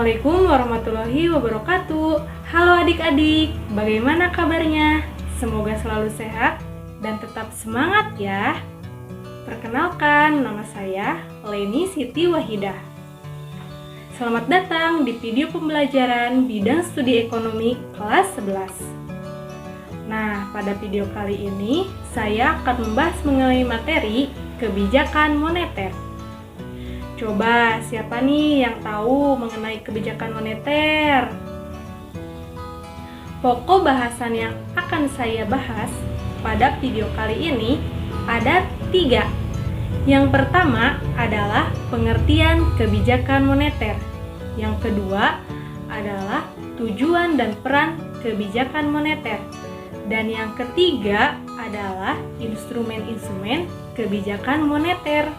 Assalamualaikum warahmatullahi wabarakatuh. Halo adik-adik, bagaimana kabarnya? Semoga selalu sehat dan tetap semangat ya. Perkenalkan, nama saya Leni Siti Wahidah. Selamat datang di video pembelajaran bidang studi ekonomi kelas 11. Nah, pada video kali ini saya akan membahas mengenai materi kebijakan moneter. Coba siapa nih yang tahu mengenai kebijakan moneter? Pokok bahasan yang akan saya bahas pada video kali ini ada 3. Yang pertama adalah pengertian kebijakan moneter. Yang kedua adalah tujuan dan peran kebijakan moneter. Dan yang ketiga adalah instrumen-instrumen kebijakan moneter.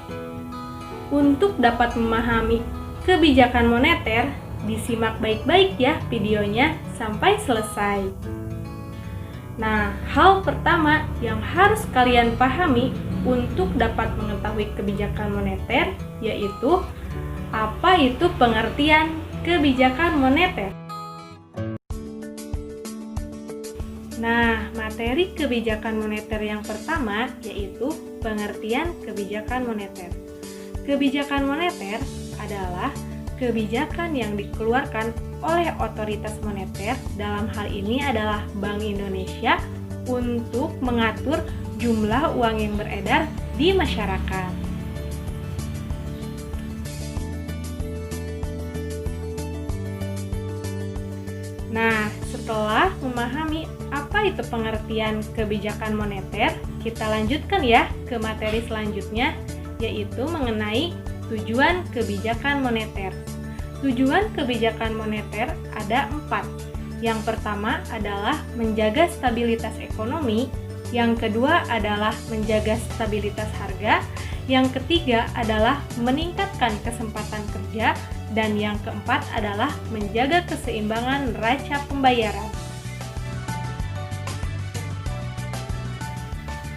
Untuk dapat memahami kebijakan moneter, disimak baik-baik ya videonya sampai selesai. Nah, hal pertama yang harus kalian pahami untuk dapat mengetahui kebijakan moneter yaitu apa itu pengertian kebijakan moneter. Nah, materi kebijakan moneter yang pertama yaitu pengertian kebijakan moneter. Kebijakan moneter adalah kebijakan yang dikeluarkan oleh otoritas moneter, dalam hal ini adalah Bank Indonesia, untuk mengatur jumlah uang yang beredar di masyarakat. Nah, setelah memahami apa itu pengertian kebijakan moneter, kita lanjutkan ya ke materi selanjutnya, yaitu mengenai tujuan kebijakan moneter. Tujuan kebijakan moneter ada 4. Yang pertama adalah menjaga stabilitas ekonomi, yang kedua adalah menjaga stabilitas harga, yang ketiga adalah meningkatkan kesempatan kerja, dan yang keempat adalah menjaga keseimbangan neraca pembayaran.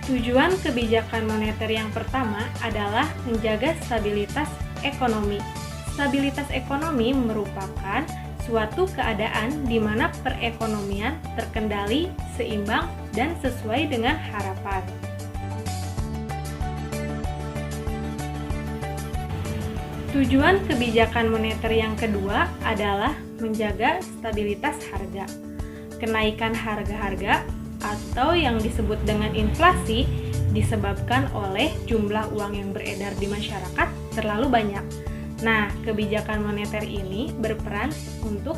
Tujuan kebijakan moneter yang pertama adalah menjaga stabilitas ekonomi. Stabilitas ekonomi merupakan suatu keadaan di mana perekonomian terkendali, seimbang, dan sesuai dengan harapan. Tujuan kebijakan moneter yang kedua adalah menjaga stabilitas harga. Kenaikan harga-harga atau yang disebut dengan inflasi disebabkan oleh jumlah uang yang beredar di masyarakat terlalu banyak. Nah, kebijakan moneter ini berperan untuk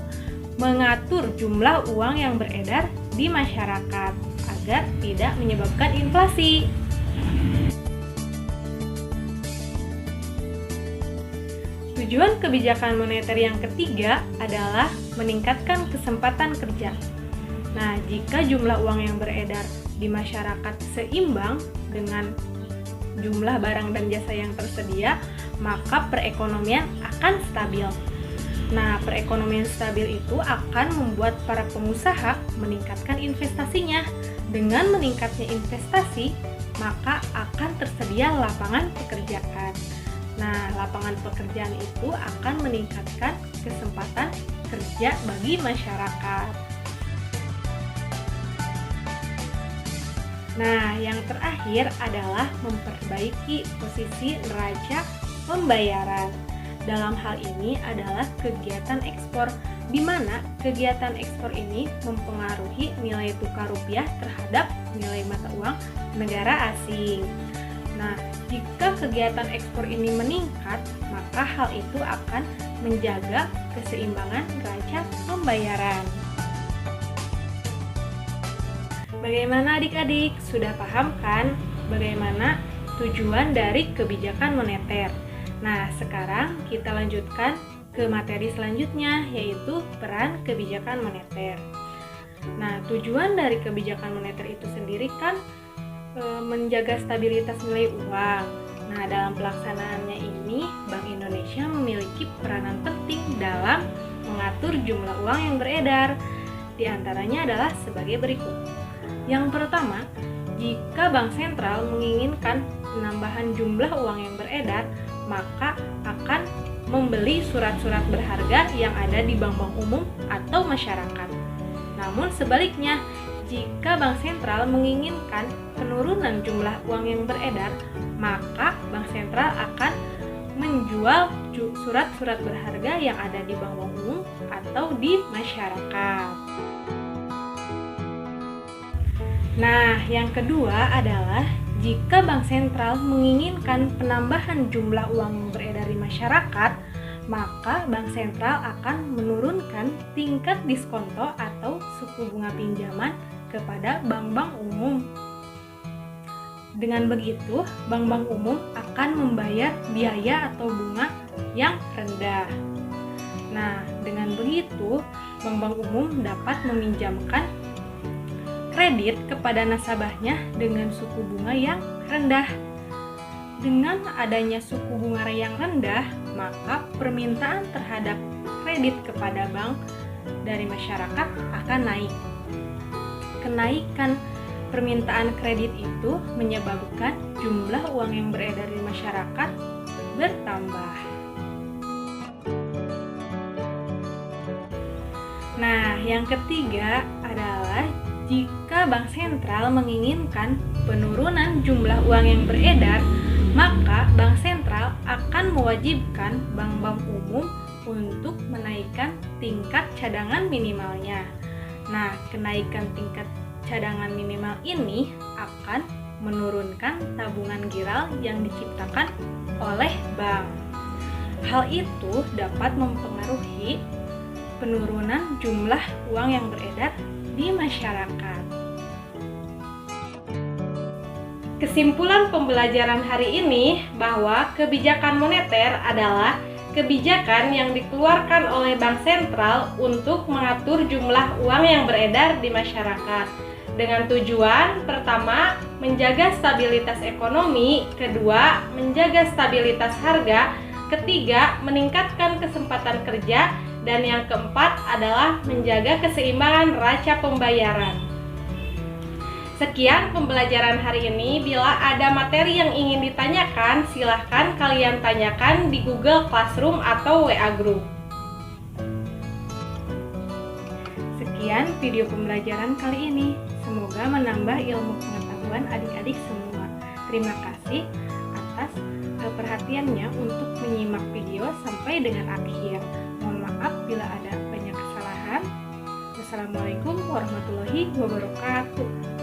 mengatur jumlah uang yang beredar di masyarakat agar tidak menyebabkan inflasi. Tujuan kebijakan moneter yang ketiga adalah meningkatkan kesempatan kerja. Nah, jika jumlah uang yang beredar di masyarakat seimbang dengan jumlah barang dan jasa yang tersedia, maka perekonomian akan stabil. Nah, perekonomian stabil itu akan membuat para pengusaha meningkatkan investasinya. Dengan meningkatnya investasi, maka akan tersedia lapangan pekerjaan. Nah, lapangan pekerjaan itu akan meningkatkan kesempatan kerja bagi masyarakat. Nah, yang terakhir adalah memperbaiki posisi neraca pembayaran. Dalam hal ini adalah kegiatan ekspor, di mana kegiatan ekspor ini mempengaruhi nilai tukar rupiah terhadap nilai mata uang negara asing. Nah, jika kegiatan ekspor ini meningkat, maka hal itu akan menjaga keseimbangan neraca pembayaran. Bagaimana adik-adik? Sudah paham kan bagaimana tujuan dari kebijakan moneter? Nah, sekarang kita lanjutkan ke materi selanjutnya, yaitu peran kebijakan moneter. Nah, tujuan dari kebijakan moneter itu sendiri kan menjaga stabilitas nilai uang. Nah, dalam pelaksanaannya ini, Bank Indonesia memiliki peranan penting dalam mengatur jumlah uang yang beredar. Di antaranya adalah sebagai berikut. Yang pertama, jika Bank Sentral menginginkan penambahan jumlah uang yang beredar, maka akan membeli surat-surat berharga yang ada di bank-bank umum atau masyarakat. Namun sebaliknya, jika Bank Sentral menginginkan penurunan jumlah uang yang beredar, maka Bank Sentral akan menjual surat-surat berharga yang ada di bank-bank umum atau di masyarakat. Nah, yang kedua adalah jika Bank Sentral menginginkan penambahan jumlah uang yang beredar di masyarakat, maka Bank Sentral akan menurunkan tingkat diskonto atau suku bunga pinjaman kepada bank-bank umum. Dengan begitu, bank-bank umum akan membayar biaya atau bunga yang rendah. Nah, dengan begitu, bank-bank umum dapat meminjamkan kredit kepada nasabahnya dengan suku bunga yang rendah. Dengan adanya suku bunga yang rendah, maka permintaan terhadap kredit kepada bank dari masyarakat akan naik. Kenaikan permintaan kredit itu menyebabkan jumlah uang yang beredar di masyarakat bertambah. Nah, yang ketiga adalah jika Bank Sentral menginginkan penurunan jumlah uang yang beredar, maka Bank Sentral akan mewajibkan bank-bank umum untuk menaikkan tingkat cadangan minimalnya. Nah, kenaikan tingkat cadangan minimal ini akan menurunkan tabungan giral yang diciptakan oleh bank. Hal itu dapat mempengaruhi penurunan jumlah uang yang beredar di masyarakat. Kesimpulan pembelajaran hari ini bahwa kebijakan moneter adalah kebijakan yang dikeluarkan oleh Bank Sentral untuk mengatur jumlah uang yang beredar di masyarakat dengan tujuan pertama, menjaga stabilitas ekonomi, kedua, menjaga stabilitas harga, ketiga, meningkatkan kesempatan kerja, dan yang keempat adalah menjaga keseimbangan neraca pembayaran. Sekian pembelajaran hari ini. Bila ada materi yang ingin ditanyakan, silahkan kalian tanyakan di Google Classroom atau WA Group. Sekian video pembelajaran kali ini. Semoga menambah ilmu pengetahuan adik-adik semua. Terima kasih atas perhatiannya untuk menyimak video sampai dengan akhir. Mohon maaf bila ada banyak kesalahan. Wassalamualaikum warahmatullahi wabarakatuh.